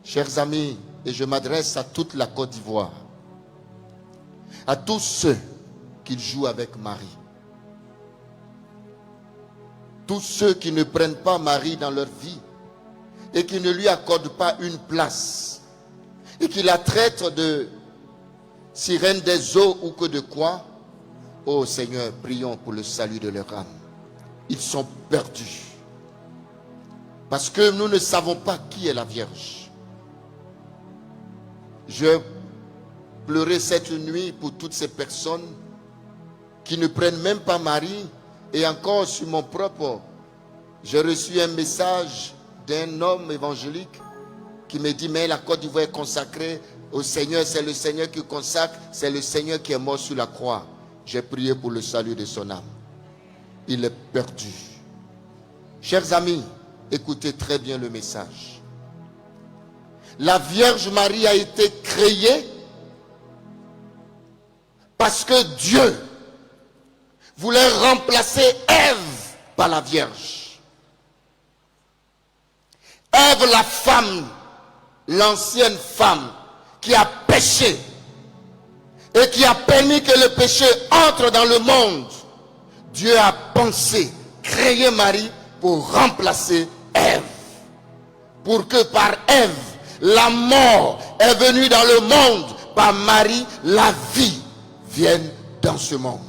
Chers amis, et je m'adresse à toute la Côte d'Ivoire, à tous ceux qui jouent avec Marie, tous ceux qui ne prennent pas Marie dans leur vie et qui ne lui accordent pas une place et qui la traitent de sirène des eaux ou que de quoi. Oh Seigneur, prions pour le salut de leur âme. Ils sont perdus parce que nous ne savons pas qui est la Vierge. Je pleurais cette nuit pour toutes ces personnes qui ne prennent même pas Marie. Et encore sur mon propre, j'ai reçu un message d'un homme évangélique qui me dit, mais la Côte d'Ivoire est consacrée au Seigneur, c'est le Seigneur qui consacre, c'est le Seigneur qui est mort sur la croix. J'ai prié pour le salut de son âme. Il est perdu. Chers amis, écoutez très bien le message. La Vierge Marie a été créée parce que Dieu voulait remplacer Ève par la Vierge. Ève, la femme, l'ancienne femme qui a péché et qui a permis que le péché entre dans le monde. Dieu a pensé, créé Marie pour remplacer Ève. Pour que par Ève, la mort est venue dans le monde, par Marie, la vie vienne dans ce monde.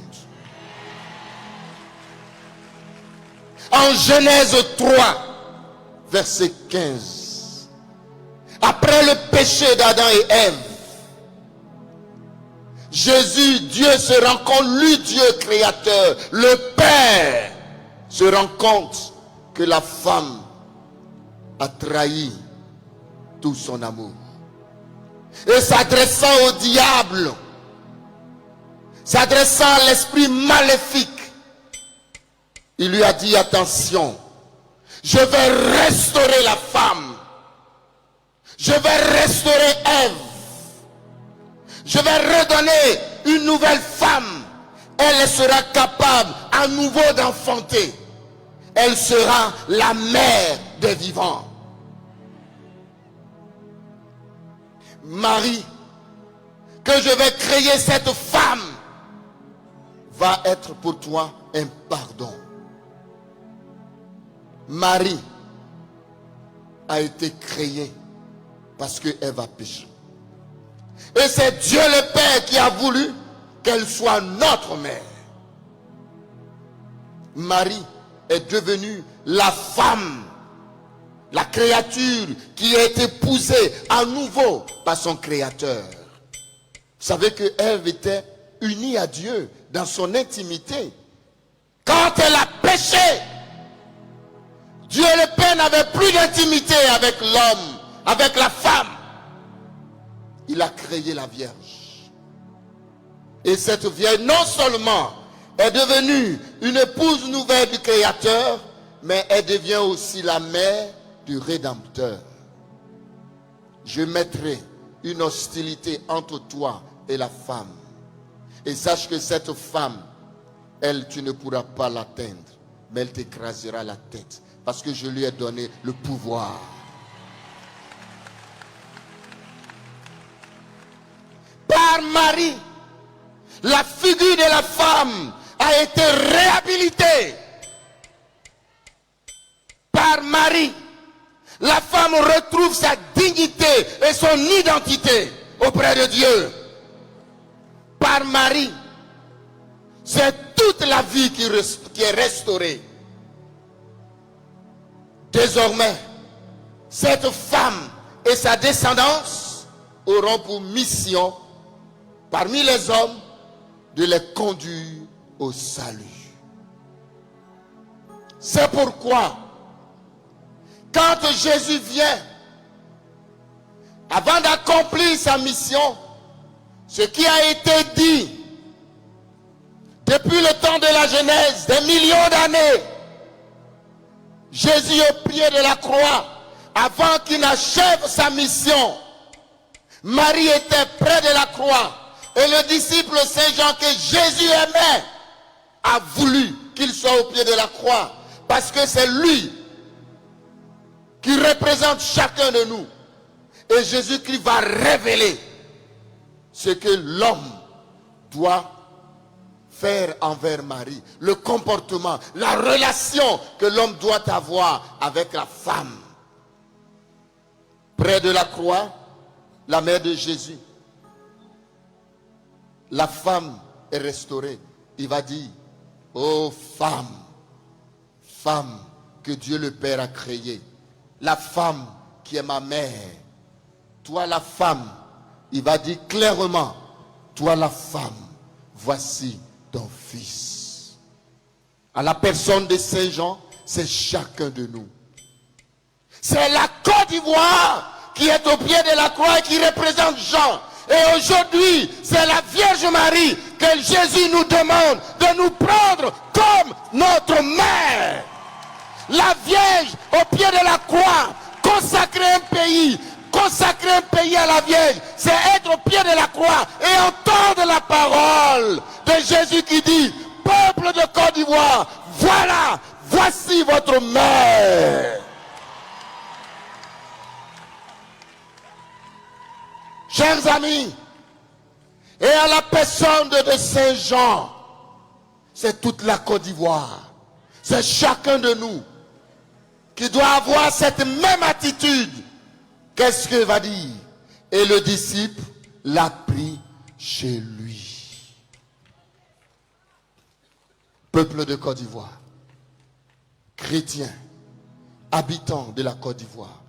En Genèse 3, verset 15. Après le péché d'Adam et Ève, Jésus, Dieu se rend compte, lui Dieu créateur, le Père, se rend compte que la femme a trahi tout son amour. Et s'adressant au diable, s'adressant à l'esprit maléfique, il lui a dit, attention, je vais restaurer la femme. Je vais restaurer Ève. Je vais redonner une nouvelle femme. Elle sera capable à nouveau d'enfanter. Elle sera la mère des vivants. Marie, que je vais créer cette femme, va être pour toi un pardon. Marie a été créée parce qu'Ève a péché. Et c'est Dieu le Père qui a voulu qu'elle soit notre mère. Marie est devenue la femme, la créature qui a été épousée à nouveau par son Créateur. Vous savez que Ève était unie à Dieu dans son intimité. Quand elle a péché, Dieu le Père n'avait plus d'intimité avec l'homme, avec la femme. Il a créé la Vierge. Et cette Vierge, non seulement est devenue une épouse nouvelle du Créateur, mais elle devient aussi la mère du Rédempteur. Je mettrai une hostilité entre toi et la femme. Et sache que cette femme, elle, tu ne pourras pas l'atteindre, mais elle t'écrasera la tête. Parce que je lui ai donné le pouvoir. Par Marie, la figure de la femme a été réhabilitée. Par Marie, la femme retrouve sa dignité et son identité auprès de Dieu. Par Marie, c'est toute la vie qui est restaurée. Désormais, cette femme et sa descendance auront pour mission, parmi les hommes, de les conduire au salut. C'est pourquoi, quand Jésus vient, avant d'accomplir sa mission, ce qui a été dit depuis le temps de la Genèse, des millions d'années, Jésus au pied de la croix, avant qu'il n'achève sa mission, Marie était près de la croix. Et le disciple Saint Jean que Jésus aimait a voulu qu'il soit au pied de la croix. Parce que c'est lui qui représente chacun de nous. Et Jésus-Christ va révéler ce que l'homme doit faire envers Marie, le comportement, la relation que l'homme doit avoir avec la femme. Près de la croix, la mère de Jésus, la femme est restaurée. Il va dire, ô femme, femme que Dieu le Père a créée, la femme qui est ma mère, toi la femme, il va dire clairement, toi la femme, voici ton fils. À la personne de Saint Jean, c'est chacun de nous. C'est la Côte d'Ivoire qui est au pied de la croix et qui représente Jean. Et aujourd'hui, c'est la Vierge Marie que Jésus nous demande de nous prendre comme notre mère. La Vierge au pied de la croix, consacrer un pays à la Vierge, c'est être au pied de la croix et entendre la parole de Jésus qui dit, peuple de Côte d'Ivoire, voilà, voici votre mère. Chers amis, et à la personne de Saint Jean, c'est toute la Côte d'Ivoire, c'est chacun de nous qui doit avoir cette même attitude. Qu'est-ce qu'il va dire? Et le disciple l'a pris chez lui. Peuple de Côte d'Ivoire, chrétien, habitant de la Côte d'Ivoire,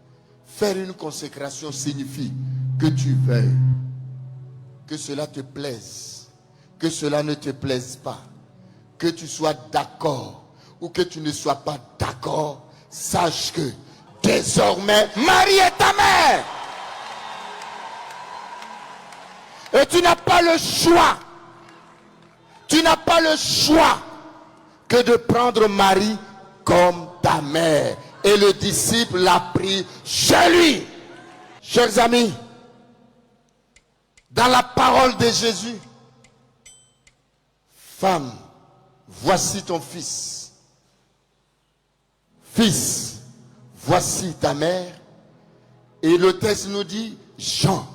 faire une consécration signifie que tu veuilles, que cela te plaise, que cela ne te plaise pas, que tu sois d'accord ou que tu ne sois pas d'accord, sache que désormais, Marie est ta mère. Et tu n'as pas le choix. Tu n'as pas le choix que de prendre Marie comme ta mère. Et le disciple l'a pris chez lui. Chers amis, dans la parole de Jésus, femme, voici ton fils. Fils, voici ta mère. Et le texte nous dit, Jean.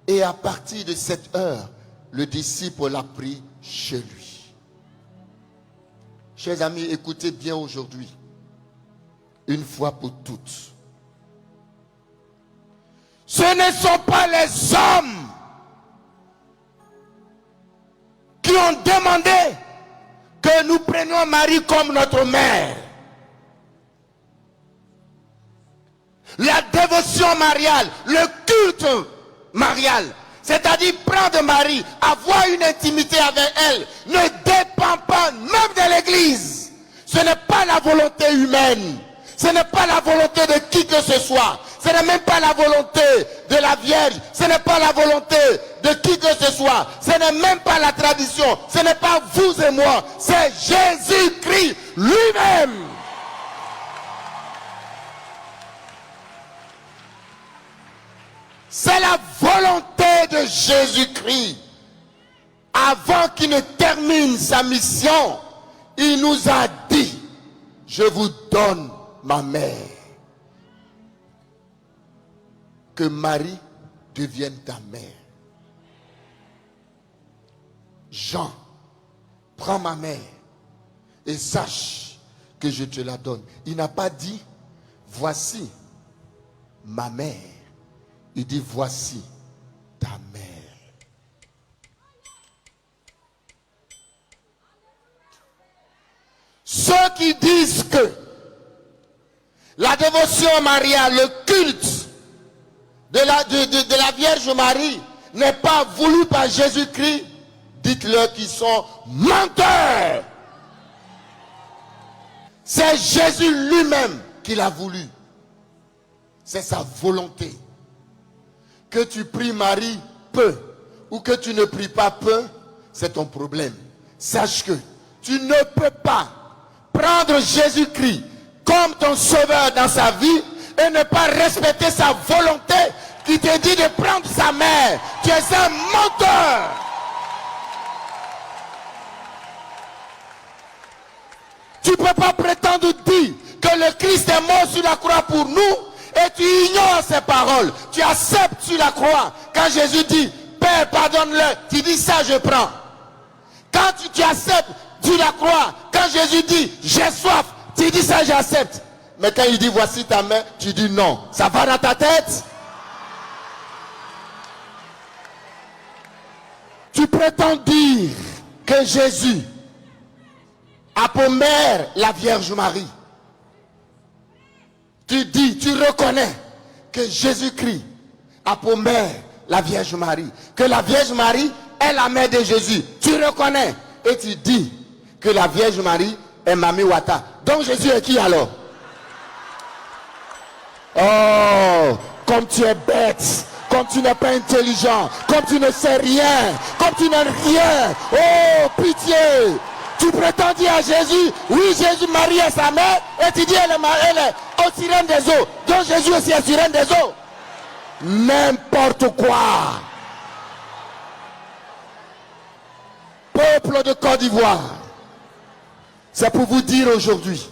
Et à partir de cette heure, le disciple l'a pris chez lui. Chers amis, écoutez bien aujourd'hui, une fois pour toutes. Ce ne sont pas les hommes qui ont demandé que nous prenions Marie comme notre mère. La dévotion mariale, le culte marial, c'est-à-dire prendre Marie, avoir une intimité avec elle, ne dépend pas même de l'Église. Ce n'est pas la volonté humaine. Ce n'est pas la volonté de qui que ce soit. Ce n'est même pas la volonté de la Vierge. Ce n'est pas la volonté de qui que ce soit. Ce n'est même pas la tradition. Ce n'est pas vous et moi. C'est Jésus-Christ lui-même. C'est la volonté de Jésus-Christ. Avant qu'il ne termine sa mission, il nous a dit, je vous donne ma mère. Que Marie devienne ta mère. Jean, prends ma mère et sache que je te la donne. Il n'a pas dit, voici ma mère. Il dit, voici ta mère. Ceux qui disent que la dévotion mariale, le culte de la Vierge Marie n'est pas voulu par Jésus-Christ, dites-leur qu'ils sont menteurs. C'est Jésus lui-même qui l'a voulu. C'est sa volonté. Que tu pries Marie peu ou que tu ne pries pas peu, c'est ton problème. Sache que tu ne peux pas prendre Jésus-Christ comme ton sauveur dans sa vie et ne pas respecter sa volonté qui te dit de prendre sa mère. Tu es un menteur. Tu ne peux pas prétendre dire que le Christ est mort sur la croix pour nous et tu ignores crois ces paroles, tu acceptes sur la croix. Quand Jésus dit, Père, pardonne-le, tu dis ça, je prends. Quand tu acceptes sur la croix, quand Jésus dit, j'ai soif, tu dis ça, j'accepte. Mais quand il dit, voici ta main, tu dis non. Ça va dans ta tête? Tu prétends dire que Jésus a pour mère la Vierge Marie. Tu dis, tu reconnais que Jésus-Christ a pour mère la Vierge Marie. Que la Vierge Marie est la mère de Jésus. Tu reconnais et tu dis que la Vierge Marie est Mami Wata. Donc Jésus est qui alors? Oh, comme tu es bête, comme tu n'es pas intelligent, comme tu ne sais rien, comme tu n'as rien. Oh, pitié. Tu prétends dire à Jésus, oui, Jésus, Marie est sa mère, et tu dis, elle est au sirène des eaux. Donc Jésus aussi est sirène des eaux. N'importe quoi. Peuple de Côte d'Ivoire, c'est pour vous dire aujourd'hui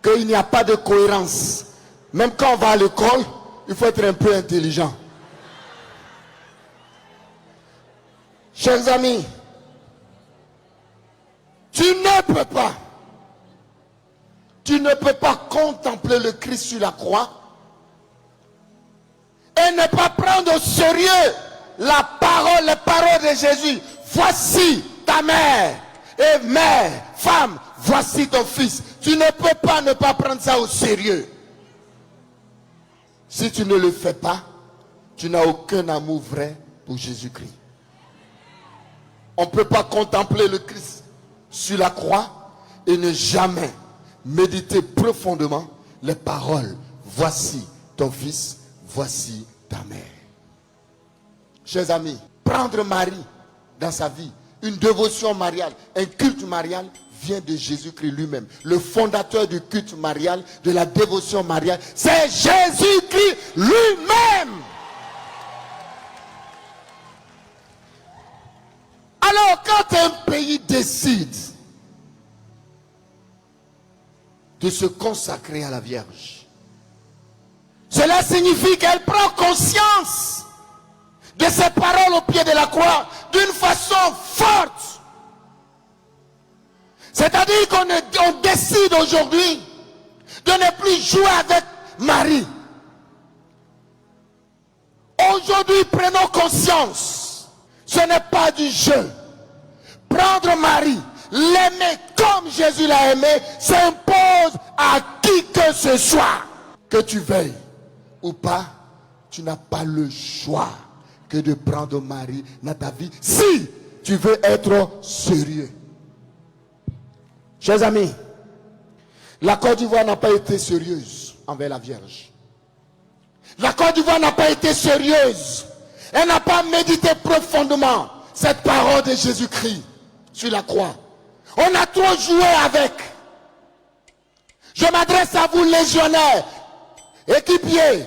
qu'il n'y a pas de cohérence. Même quand on va à l'école, il faut être un peu intelligent. Chers amis, tu ne peux pas contempler le Christ sur la croix et ne pas prendre au sérieux la parole, les paroles de Jésus. Voici ta mère, et mère, femme, voici ton fils. Tu ne peux pas ne pas prendre ça au sérieux. Si tu ne le fais pas, tu n'as aucun amour vrai pour Jésus-Christ. On ne peut pas contempler le Christ sur la croix et ne jamais méditer profondément les paroles. Voici ton fils, voici ta mère. Chers amis, prendre Marie dans sa vie, une dévotion mariale, un culte marial vient de Jésus-Christ lui-même. Le fondateur du culte marial, de la dévotion mariale, c'est Jésus-Christ lui-même. Alors quand un pays décide de se consacrer à la Vierge, cela signifie qu'elle prend conscience de ses paroles au pied de la croix d'une façon forte. C'est-à-dire qu'on décide aujourd'hui de ne plus jouer avec Marie. Aujourd'hui, prenons conscience. Ce n'est pas du jeu. Prendre Marie, l'aimer comme Jésus l'a aimé, s'impose à qui que ce soit. Que tu veuilles ou pas, tu n'as pas le choix que de prendre Marie dans ta vie si tu veux être sérieux. Chers amis, la Côte d'Ivoire n'a pas été sérieuse envers la Vierge. La Côte d'Ivoire n'a pas été sérieuse. Elle n'a pas médité profondément cette parole de Jésus-Christ sur la croix. On a trop joué avec. Je m'adresse à vous, légionnaires, équipiers,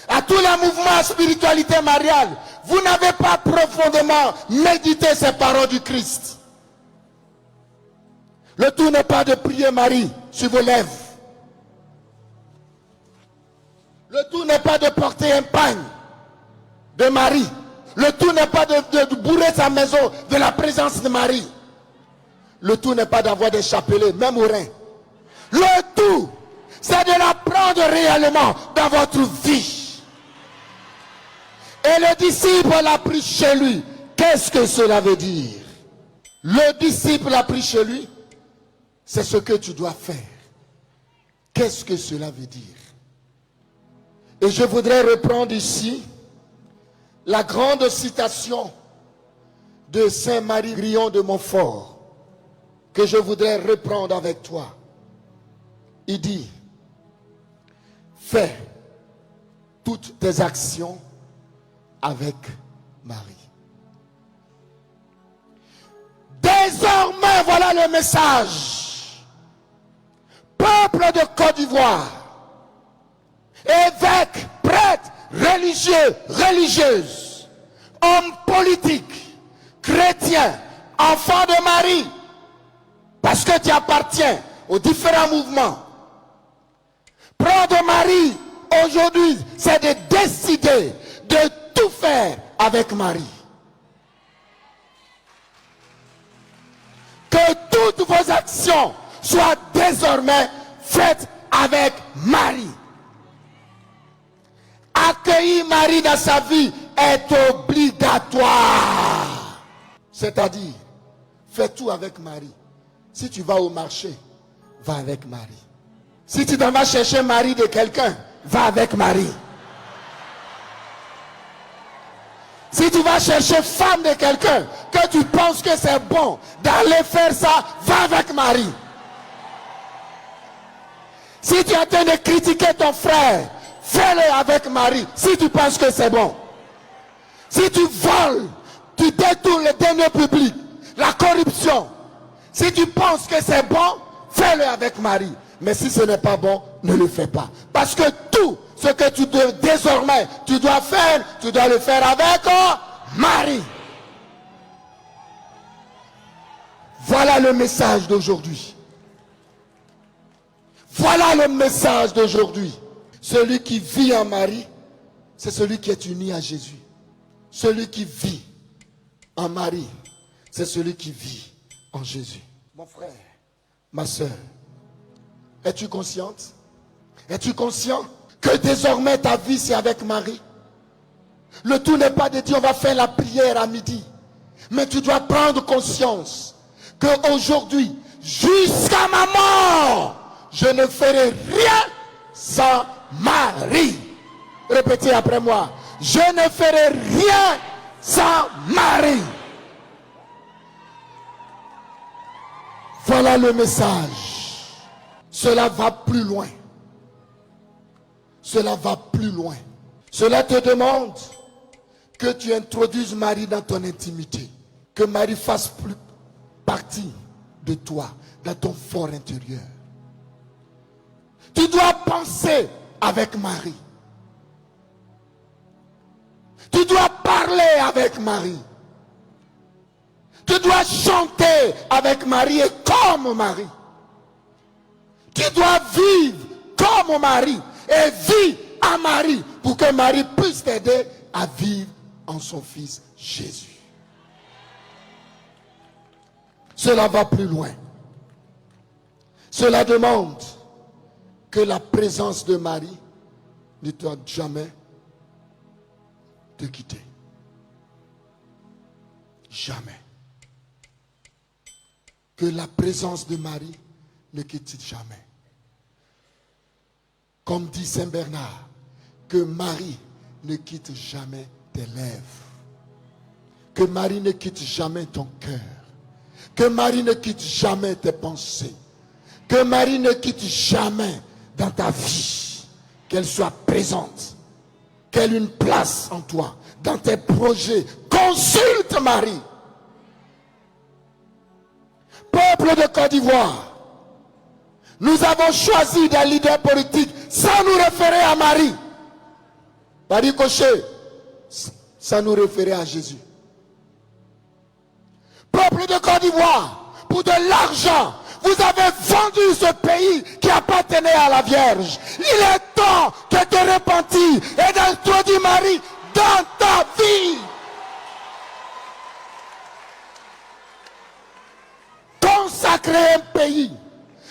à tous les mouvements de spiritualité mariale. Vous n'avez pas profondément médité ces paroles du Christ. Le tout n'est pas de prier Marie sur vos lèvres. Le tout n'est pas de porter un pagne de Marie. Le tout n'est pas de bourrer sa maison de la présence de Marie. Le tout n'est pas d'avoir des chapelets, même au rein. Le tout, c'est de la prendre réellement dans votre vie. Et le disciple l'a pris chez lui. Qu'est-ce que cela veut dire? Le disciple l'a pris chez lui. C'est ce que tu dois faire. Qu'est-ce que cela veut dire? Et je voudrais reprendre ici la grande citation de Saint Marie Grillon de Montfort que je voudrais reprendre avec toi. Il dit, fais toutes tes actions avec Marie. Désormais, voilà le message. Peuple de Côte d'Ivoire, évêques, prêtres, religieux, religieuses, hommes politiques, chrétiens, enfants de Marie, parce que tu appartiens aux différents mouvements. Prends de Marie aujourd'hui, c'est de décider de tout faire avec Marie. Que toutes vos actions soient désormais faites avec Marie. Accueillir Marie dans sa vie est obligatoire. C'est-à-dire, fais tout avec Marie. Si tu vas au marché, va avec Marie. Si tu t'en vas chercher Marie de quelqu'un, va avec Marie. Si tu vas chercher femme de quelqu'un, que tu penses que c'est bon d'aller faire ça, va avec Marie. Si tu es en train de critiquer ton frère, fais-le avec Marie, si tu penses que c'est bon. Si tu voles, tu détournes les deniers publics, la corruption, si tu penses que c'est bon, fais-le avec Marie. Mais si ce n'est pas bon, ne le fais pas. Parce que tout ce que tu dois désormais, tu dois le faire avec Marie. Voilà le message d'aujourd'hui. Voilà le message d'aujourd'hui. Celui qui vit en Marie, c'est celui qui est uni à Jésus. Celui qui vit en Marie, c'est celui qui vit en Jésus. Mon frère, ma soeur, es-tu consciente? Es-tu conscient que désormais ta vie c'est avec Marie? Le tout n'est pas de dire on va faire la prière à midi. Mais tu dois prendre conscience qu'aujourd'hui, jusqu'à ma mort, je ne ferai rien sans Marie. Répétez après moi. Je ne ferai rien sans Marie. Voilà le message. Cela va plus loin. Cela va plus loin. Cela te demande que tu introduises Marie dans ton intimité. Que Marie fasse plus partie de toi, dans ton fort intérieur. Tu dois penser avec Marie. Tu dois parler avec Marie. Tu dois chanter avec Marie et comme Marie. Tu dois vivre comme Marie et vivre à Marie pour que Marie puisse t'aider à vivre en son Fils Jésus. Cela va plus loin. Cela demande que la présence de Marie ne doit jamais te quitter. Jamais. Que la présence de Marie ne quitte jamais. Comme dit Saint Bernard, que Marie ne quitte jamais tes lèvres. Que Marie ne quitte jamais ton cœur. Que Marie ne quitte jamais tes pensées. Que Marie ne quitte jamais dans ta vie. Qu'elle soit présente. Qu'elle ait une place en toi. Dans tes projets. Consulte Marie. Peuple de Côte d'Ivoire, nous avons choisi des leaders politiques sans nous référer à Marie. Par ricochet, sans nous référer à Jésus. Peuple de Côte d'Ivoire, pour de l'argent, vous avez vendu ce pays qui appartenait à la Vierge. Il est temps que tu repentis et d'introduire Marie dans ta vie. Consacrer un pays,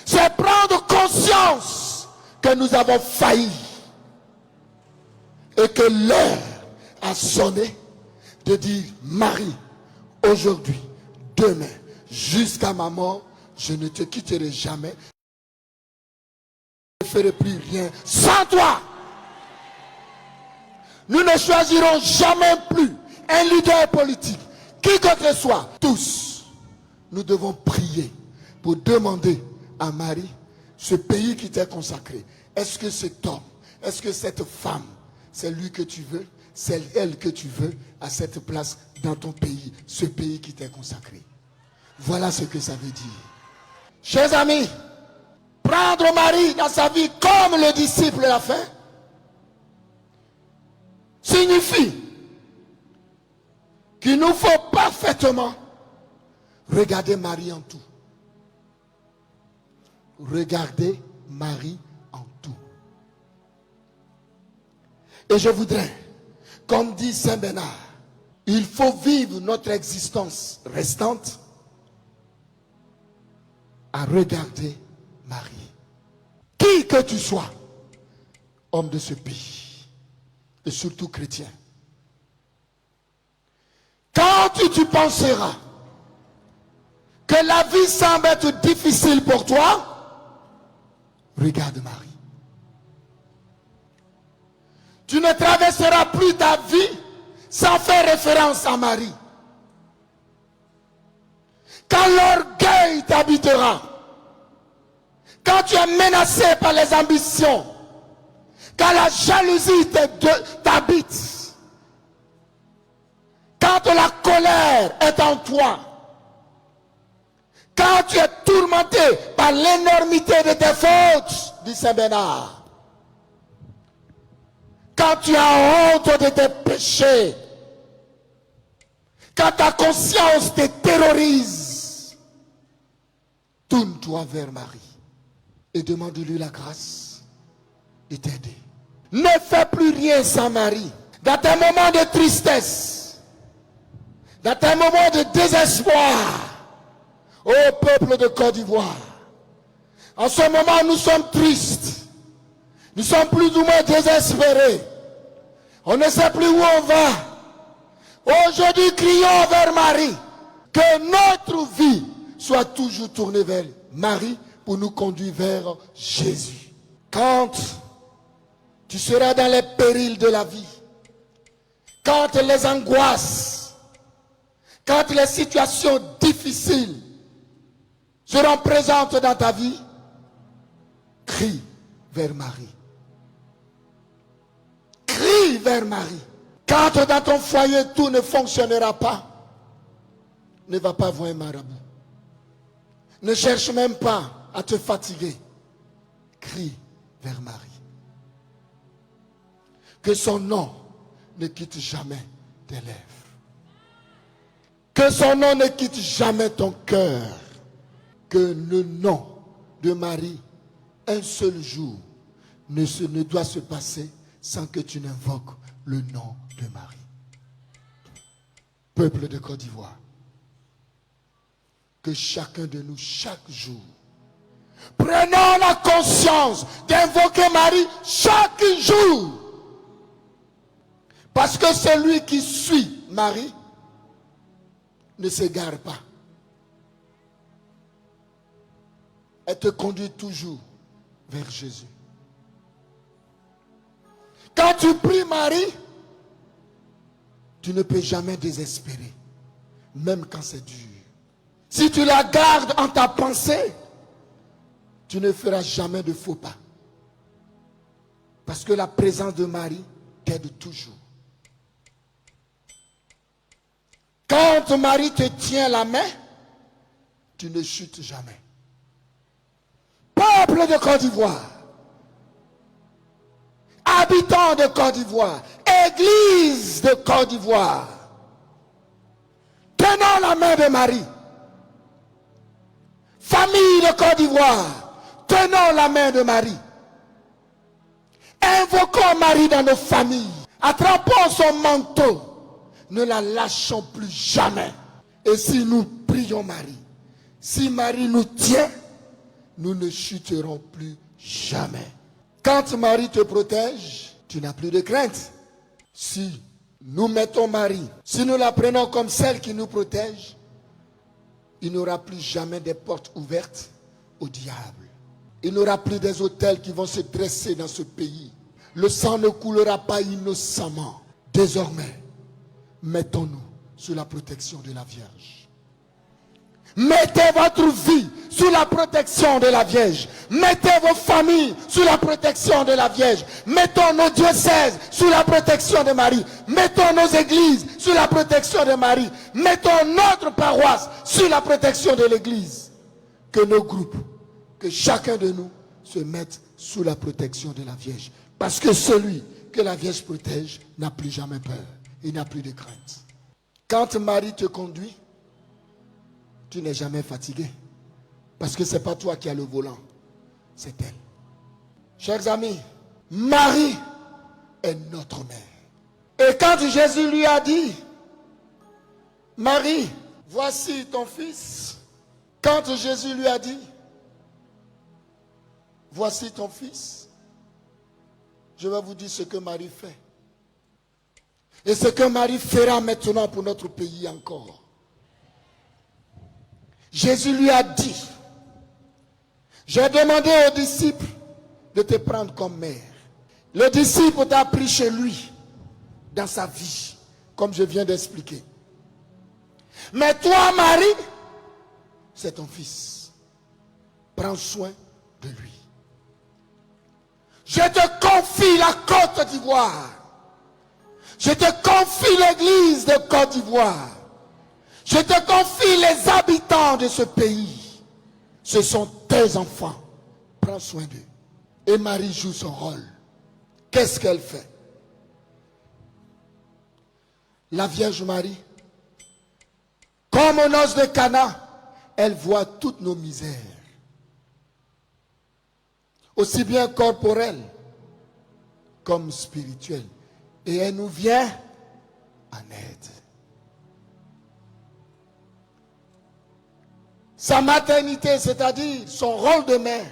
c'est prendre conscience que nous avons failli et que l'heure a sonné de dire Marie, aujourd'hui, demain, jusqu'à ma mort, je ne te quitterai jamais. Je ne ferai plus rien sans toi. Nous ne choisirons jamais plus un leader politique, qui que ce soit, tous. Nous devons prier pour demander à Marie ce pays qui t'est consacré. Est-ce que cet homme, est-ce que cette femme, c'est lui que tu veux, c'est elle que tu veux à cette place dans ton pays, ce pays qui t'est consacré. Voilà ce que ça veut dire. Chers amis, prendre Marie dans sa vie comme le disciple l'a fait, signifie qu'il nous faut parfaitement regarder Marie en tout. Regardez Marie en tout. Et je voudrais, comme dit Saint Bernard, il faut vivre notre existence restante à regarder Marie. Qui que tu sois, homme de ce pays, et surtout chrétien, quand tu penseras que la vie semble être difficile pour toi, regarde Marie. Tu ne traverseras plus ta vie sans faire référence à Marie. Quand l'orgueil t'habitera, quand tu es menacé par les ambitions, quand la jalousie t'habite, quand la colère est en toi, quand tu es tourmenté par l'énormité de tes fautes, dit Saint Bernard, quand tu as honte de tes péchés, quand ta conscience te terrorise, tourne-toi vers Marie et demande-lui la grâce de t'aider. Ne fais plus rien sans Marie. Dans tes moments de tristesse, dans tes moments de désespoir, ô peuple de Côte d'Ivoire, en ce moment nous sommes tristes, nous sommes plus ou moins désespérés, on ne sait plus où on va. Aujourd'hui, crions vers Marie, que notre vie soit toujours tournée vers Marie pour nous conduire vers Jésus. Quand tu seras dans les périls de la vie, quand les angoisses, quand les situations difficiles seront présentes dans ta vie, crie vers Marie. Crie vers Marie. Quand dans ton foyer tout ne fonctionnera pas, ne va pas voir un marabout. Ne cherche même pas à te fatiguer. Crie vers Marie. Que son nom ne quitte jamais tes lèvres. Que son nom ne quitte jamais ton cœur. Que le nom de Marie, un seul jour, ne doit se passer sans que tu n'invoques le nom de Marie. Peuple de Côte d'Ivoire, que chacun de nous, chaque jour, prenons la conscience d'invoquer Marie chaque jour. Parce que celui qui suit Marie ne s'égare pas. Elle te conduit toujours vers Jésus. Quand tu pries Marie, tu ne peux jamais désespérer, même quand c'est dur. Si tu la gardes en ta pensée, tu ne feras jamais de faux pas. Parce que la présence de Marie t'aide toujours. Quand Marie te tient la main, tu ne chutes jamais. Peuple de Côte d'Ivoire, habitants de Côte d'Ivoire, Église de Côte d'Ivoire, tenons la main de Marie. Famille de Côte d'Ivoire, tenons la main de Marie. Invoquons Marie dans nos familles. Attrapons son manteau. Ne la lâchons plus jamais. Et si nous prions Marie, si Marie nous tient, nous ne chuterons plus jamais. Quand Marie te protège, tu n'as plus de crainte. Si nous mettons Marie, si nous la prenons comme celle qui nous protège, il n'y aura plus jamais des portes ouvertes au diable. Il n'y aura plus des autels qui vont se dresser dans ce pays. Le sang ne coulera pas innocemment. Désormais, mettons-nous sous la protection de la Vierge. Mettez votre vie sous la protection de la Vierge. Mettez vos familles sous la protection de la Vierge. Mettons nos diocèses sous la protection de Marie. Mettons nos églises sous la protection de Marie. Mettons notre paroisse sous la protection de l'église. Que nos groupes, que chacun de nous se mette sous la protection de la Vierge. Parce que celui que la Vierge protège n'a plus jamais peur. Il n'a plus de crainte. Quand Marie te conduit, tu n'es jamais fatigué. Parce que ce n'est pas toi qui as le volant. C'est elle. Chers amis, Marie est notre mère. Et quand Jésus lui a dit, Marie, voici ton fils. Quand Jésus lui a dit, voici ton fils, je vais vous dire ce que Marie fait. Et ce que Marie fera maintenant pour notre pays encore. Jésus lui a dit, j'ai demandé aux disciples de te prendre comme mère. Le disciple t'a pris chez lui, dans sa vie, comme je viens d'expliquer. Mais toi, Marie, c'est ton fils. Prends soin de lui. Je te confie la Côte d'Ivoire. Je te confie l'église de Côte d'Ivoire. Je te confie les habitants de ce pays. Ce sont tes enfants. Prends soin d'eux. Et Marie joue son rôle. Qu'est-ce qu'elle fait? La Vierge Marie, comme aux noces de Cana, elle voit toutes nos misères. Aussi bien corporelles comme spirituelles. Et elle nous vient en aide. Sa maternité, c'est-à-dire son rôle de mère,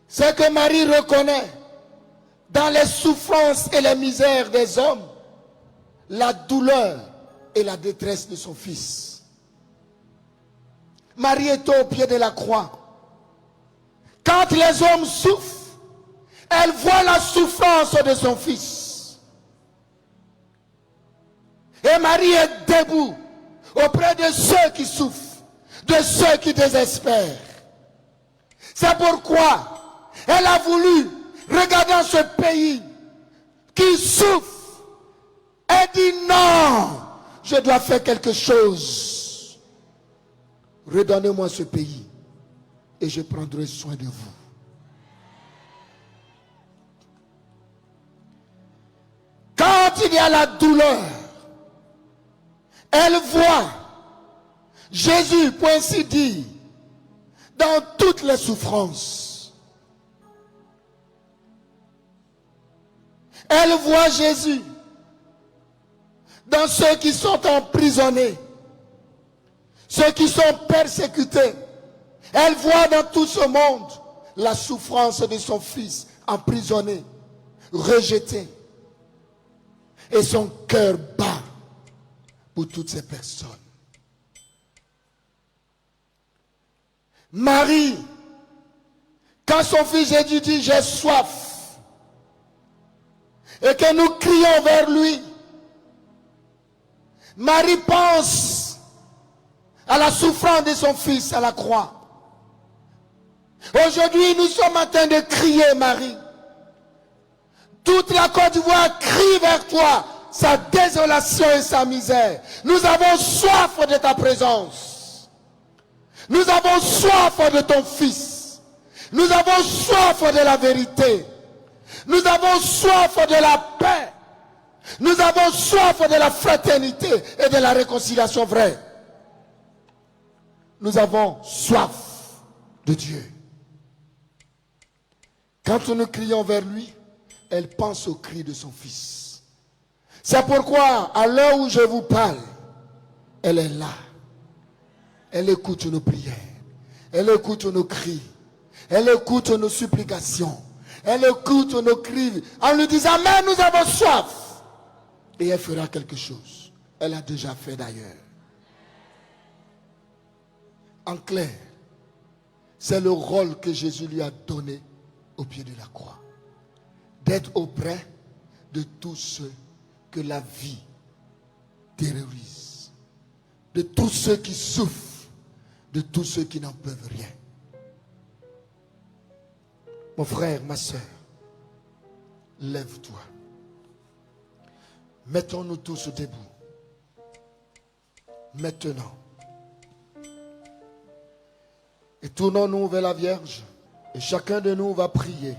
c'est que Marie reconnaît dans les souffrances et les misères des hommes la douleur et la détresse de son fils. Marie est au pied de la croix. Quand les hommes souffrent, elle voit la souffrance de son fils. Et Marie est debout auprès de ceux qui souffrent, de ceux qui désespèrent. C'est pourquoi elle a voulu, regardant ce pays qui souffre, elle dit non, je dois faire quelque chose. Redonnez-moi ce pays et je prendrai soin de vous. Quand il y a la douleur, elle voit Jésus, pour ainsi dire, dans toutes les souffrances. Elle voit Jésus dans ceux qui sont emprisonnés, ceux qui sont persécutés. Elle voit dans tout ce monde la souffrance de son fils emprisonné, rejeté. Et son cœur bat pour toutes ces personnes. Marie, quand son fils Jésus dit j'ai soif, et que nous crions vers lui, Marie pense à la souffrance de son fils à la croix. Aujourd'hui, nous sommes en train de crier, Marie. Toute la Côte d'Ivoire crie vers toi sa désolation et sa misère. Nous avons soif de ta présence. Nous avons soif de ton fils. Nous avons soif de la vérité. Nous avons soif de la paix. Nous avons soif de la fraternité et de la réconciliation vraie. Nous avons soif de Dieu. Quand nous crions vers lui, elle pense au cri de son fils. C'est pourquoi, à l'heure où je vous parle, elle est là. Elle écoute nos prières. Elle écoute nos cris. Elle écoute nos supplications. Elle écoute nos cris en lui disant, mais nous avons soif. Et elle fera quelque chose. Elle a déjà fait d'ailleurs. En clair, c'est le rôle que Jésus lui a donné au pied de la croix. D'être auprès de tous ceux que la vie terrorise, de tous ceux qui souffrent, de tous ceux qui n'en peuvent rien. Mon frère, ma soeur, lève-toi. Mettons-nous tous debout. Maintenant. Et tournons-nous vers la Vierge. Et chacun de nous va prier.